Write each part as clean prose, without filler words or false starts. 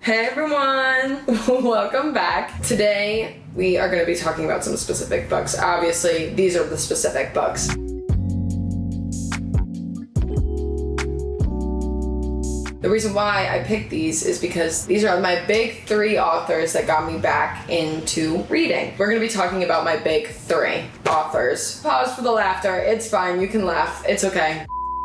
Hey everyone! Welcome back. Today we are going to be talking about some specific books. Obviously, these are the specific books. The reason why I picked these is because these are my big three authors that got me back into reading. We're going to be talking about my big three authors. Pause for the laughter. It's fine. You can laugh. It's okay.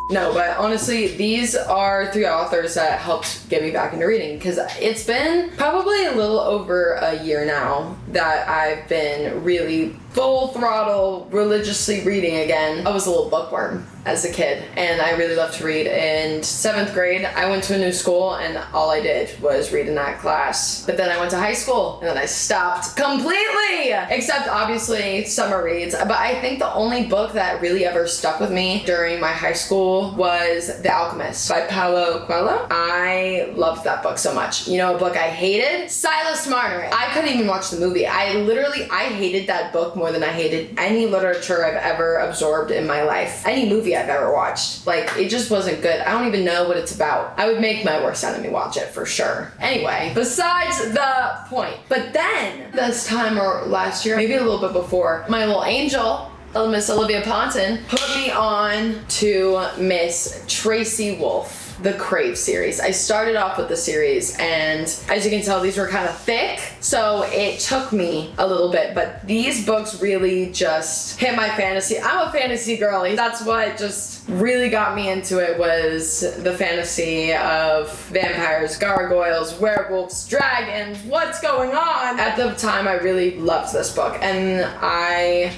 No, but honestly, these are three authors that helped get me back into reading because it's been probably a little over a year now that I've been really full throttle religiously reading again. I was a little bookworm as a kid and I really loved to read. In 7th grade, I went to a new school and all I did was read in that class. But then I went to high school and then I stopped completely, except obviously summer reads. But I think the only book that really ever stuck with me during my high school was The Alchemist by Paulo Coelho. I loved that book so much. You know, a book I hated? Silas Marner. I couldn't even watch the movie. I hated that book more than I hated any literature I've ever absorbed in my life. Any movie I've ever watched. Like, it just wasn't good. I don't even know what it's about. I would make my worst enemy watch it for sure. Anyway, besides the point. But then, this time or last year, maybe a little bit before, my little angel, Miss Olivia Ponton, put me on to Miss Tracy Wolff, the Crave series. I started off with the series and as you can tell, these were kind of thick, so it took me a little bit, but these books really just hit my fantasy. I'm a fantasy girly. That's what just really got me into it, was the fantasy of vampires, gargoyles, werewolves, dragons, what's going on? At the time, I really loved this book, and I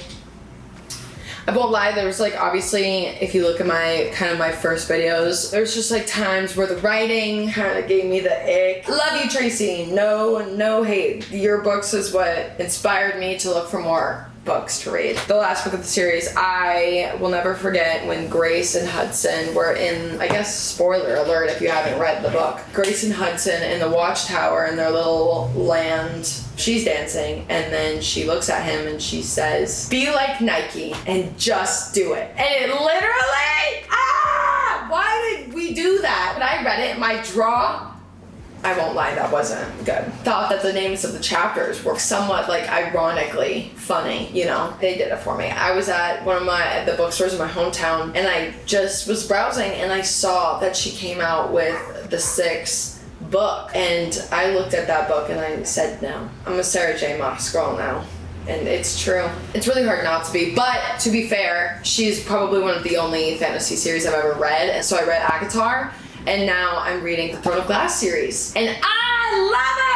won't lie, there was like, obviously, if you look at my first videos, there's just like times where the writing kind of gave me the ick. Love you, Tracy. No hate. Your books is what inspired me to look for more books to read. The last book of the series, I will never forget when Grace and Hudson were in, I guess, spoiler alert if you haven't read the book. Grace and Hudson in the watchtower in their little land. She's dancing and then she looks at him and she says, "Be like Nike and just do it." And it literally, why did we do that? When I read it, my jaw, I won't lie, that wasn't good. Thought that the names of the chapters were somewhat like ironically funny, you know. They did it for me. I was at one of the bookstores in my hometown and I just was browsing and I saw that she came out with the 6th book, and I looked at that book and I said, no, I'm a Sarah J. Maas girl now. And it's true. It's really hard not to be, but to be fair, she's probably one of the only fantasy series I've ever read. And so I read Akatar, and now I'm reading the Throne of Glass series, and I love it!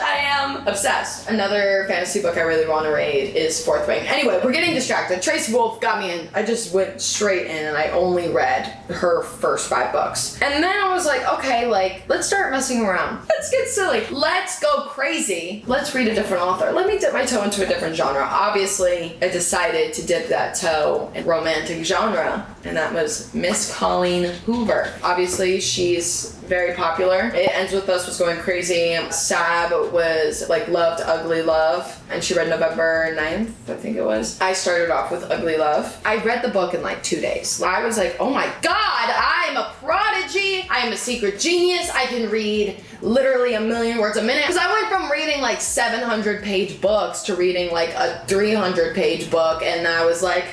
I am obsessed. Another fantasy book I really want to read is Fourth Wing. Anyway, we're getting distracted. Tracy Wolff got me in. I just went straight in and I only read her first 5 books. And then I was like, okay, like, let's start messing around. Let's get silly. Let's go crazy. Let's read a different author. Let me dip my toe into a different genre. Obviously, I decided to dip that toe in romantic genre, and that was Miss Colleen Hoover. Obviously, she's very popular. It Ends With Us was going crazy. Sab was like loved Ugly Love, and she read November 9th, I think it was. I started off with Ugly Love. I read the book in like 2 days. I was like, oh my god, I'm a prodigy. I am a secret genius. I can read literally 1 million words a minute. Because I went from reading like 700-page books to reading like a 300-page book, and I was like,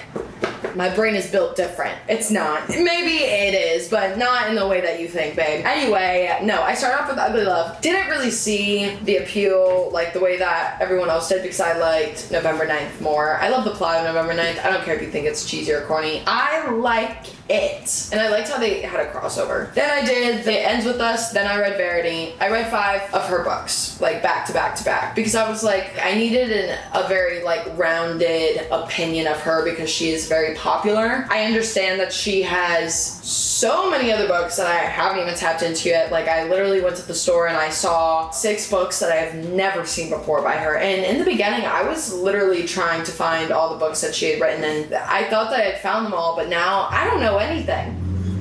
my brain is built different. It's not. Maybe it is, but not in the way that you think, babe. Anyway, no, I started off with Ugly Love. Didn't really see the appeal like the way that everyone else did because I liked November 9th more. I love the plot of November 9th. I don't care if you think it's cheesy or corny. I like it. And I liked how they had a crossover. Then I did It Ends With Us, then I read Verity. I read 5 of her books, like back to back to back, because I was like, I needed a very like rounded opinion of her because she is very popular. I understand that she has so many other books that I haven't even tapped into yet. Like, I literally went to the store and I saw 6 books that I have never seen before by her. And in the beginning, I was literally trying to find all the books that she had written, and I thought that I had found them all, but now I don't know anything.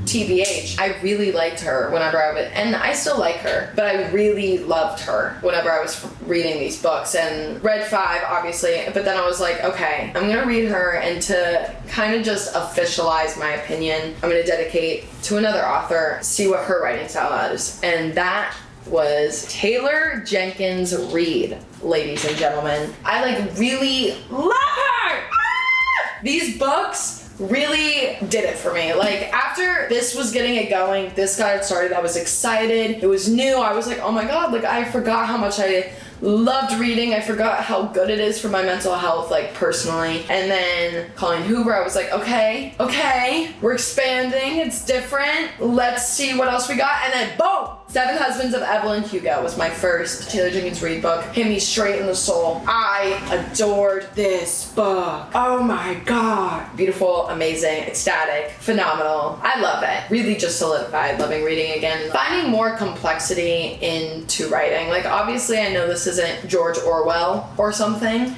TBH. I really liked her whenever I was, and I still like her, but I really loved her whenever I was reading these books, and read 5 obviously, but then I was like, okay, I'm gonna read her, and to kind of just officialize my opinion, I'm gonna dedicate to another author, see what her writing style is, and that was Taylor Jenkins Reid, ladies and gentlemen. I like really love her! Ah! These books really did it for me. Like after this was getting it going, this got it started, I was excited. It was new. I was like, oh my God, like I forgot how much I loved reading. I forgot how good it is for my mental health, like personally. And then Colleen Hoover, I was like, okay, we're expanding. It's different. Let's see what else we got. And then boom! Seven Husbands of Evelyn Hugo was my first Taylor Jenkins Reid book. Hit me straight in the soul. I adored this book. Oh my God. Beautiful, amazing, ecstatic, phenomenal. I love it. Really just solidified loving reading again. Finding more complexity into writing. Like obviously I know this isn't George Orwell or something.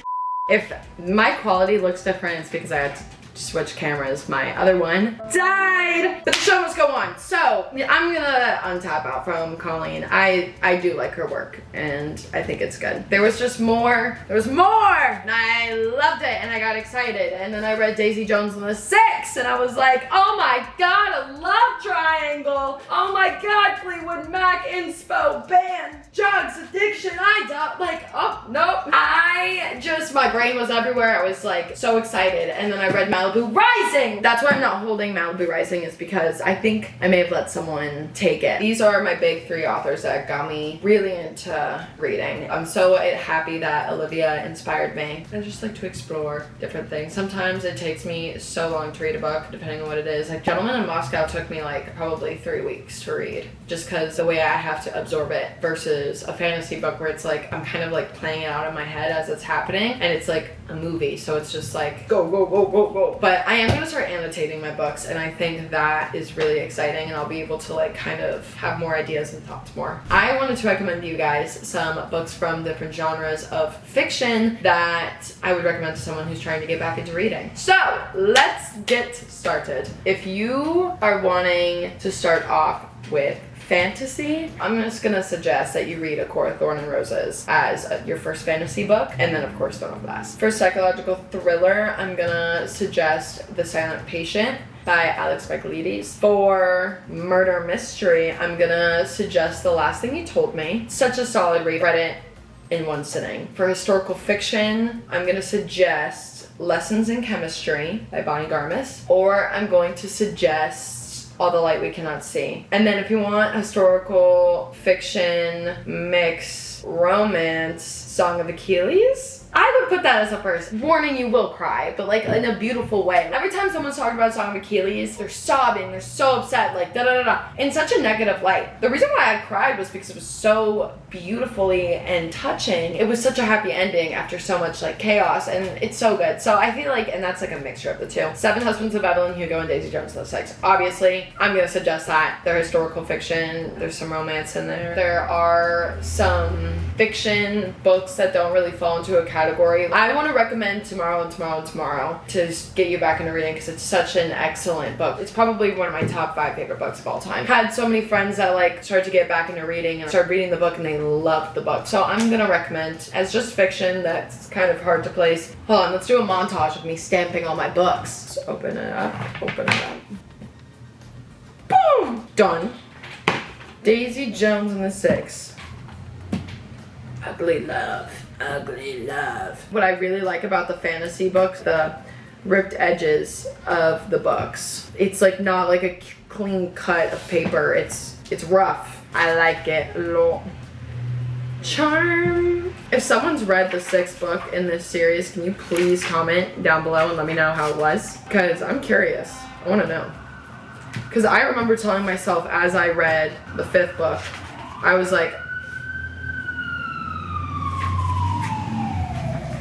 If my quality looks different, it's because I had to switch cameras. My other one died, but the show must go on. So I'm gonna untap out from Colleen. I do like her work and I think it's good. There was more and I loved it and I got excited. And then I read Daisy Jones and the Six and I was like, oh my God, a love triangle. Oh my God, Fleetwood Mac, inspo, band, drugs, addiction. I don't like, oh nope. My brain was everywhere. I was like so excited. And then I read Malibu Rising. That's why I'm not holding Malibu Rising, is because I think I may have let someone take it. These are my big three authors that got me really into reading. I'm so happy that Olivia inspired me. I just like to explore different things. Sometimes it takes me so long to read a book, depending on what it is. Like Gentleman in Moscow took me like probably 3 weeks to read, just because the way I have to absorb it versus a fantasy book where it's like I'm kind of like playing it out in my head as it's happening, and it's like a movie, so it's just like go, go, go, go, go. But I am going to start annotating my books, and I think that is really exciting, and I'll be able to like kind of have more ideas and thoughts more. I wanted to recommend you guys some books from different genres of fiction that I would recommend to someone who's trying to get back into reading. So let's get started. If you are wanting to start off with fantasy, I'm just gonna suggest that you read A Court of Thorn and Roses as your first fantasy book, and then of course Throne of Glass. For psychological thriller, I'm gonna suggest The Silent Patient by Alex Michaelides. For murder mystery, I'm gonna suggest The Last Thing You Told Me. Such a solid read. Read it in one sitting. For historical fiction, I'm gonna suggest Lessons in Chemistry by Bonnie Garmis, or I'm going to suggest All the Light We Cannot See. And then if you want historical fiction mix romance, Song of Achilles, I would put that as a first. Warning, you will cry, but like in a beautiful way. Every time someone's talking about Song of Achilles, they're sobbing, they're so upset, like da da da da, in such a negative light. The reason why I cried was because it was so beautifully and touching. It was such a happy ending after so much like chaos, and it's so good. So I feel like, and that's like a mixture of the two. Seven Husbands of Evelyn Hugo and Daisy Jones and the Six. Obviously, I'm gonna suggest that. They're historical fiction, there's some romance in there. There are some fiction books that don't really fall into a category. I want to recommend Tomorrow and Tomorrow and Tomorrow to get you back into reading because it's such an excellent book. It's probably one of my top 5 favorite books of all time. Had so many friends that like started to get back into reading and started reading the book and they loved the book. So I'm gonna recommend, as just fiction that's kind of hard to place. Hold on, let's do a montage of me stamping all my books. Just open it up, open it up. Boom! Done. Daisy Jones and the Six. Ugly love. Ugly love. What I really like about the fantasy books, the ripped edges of the books. It's like not like a clean cut of paper. It's rough. I like it a lot. Charm. If someone's read the 6th book in this series, can you please comment down below and let me know how it was? Because I'm curious. I want to know. Because I remember telling myself as I read the 5th book, I was like,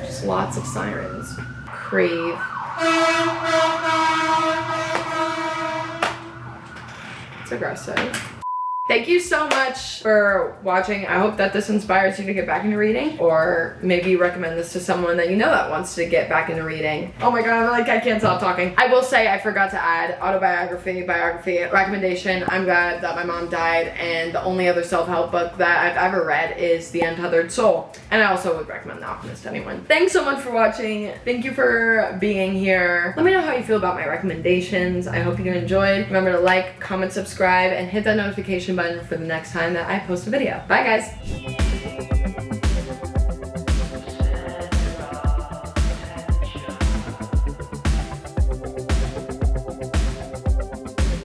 just lots of sirens. Crave. It's aggressive. Thank you so much for watching. I hope that this inspires you to get back into reading, or maybe you recommend this to someone that you know that wants to get back into reading. Oh my god, I can't stop talking. I will say I forgot to add autobiography, biography, recommendation. I'm glad that my mom died, and the only other self-help book that I've ever read is The Untethered Soul. And I also would recommend The Alchemist to anyone. Thanks so much for watching. Thank you for being here. Let me know how you feel about my recommendations. I hope you enjoyed. Remember to like, comment, subscribe, and hit that notification button button for the next time that I post a video. Bye, guys.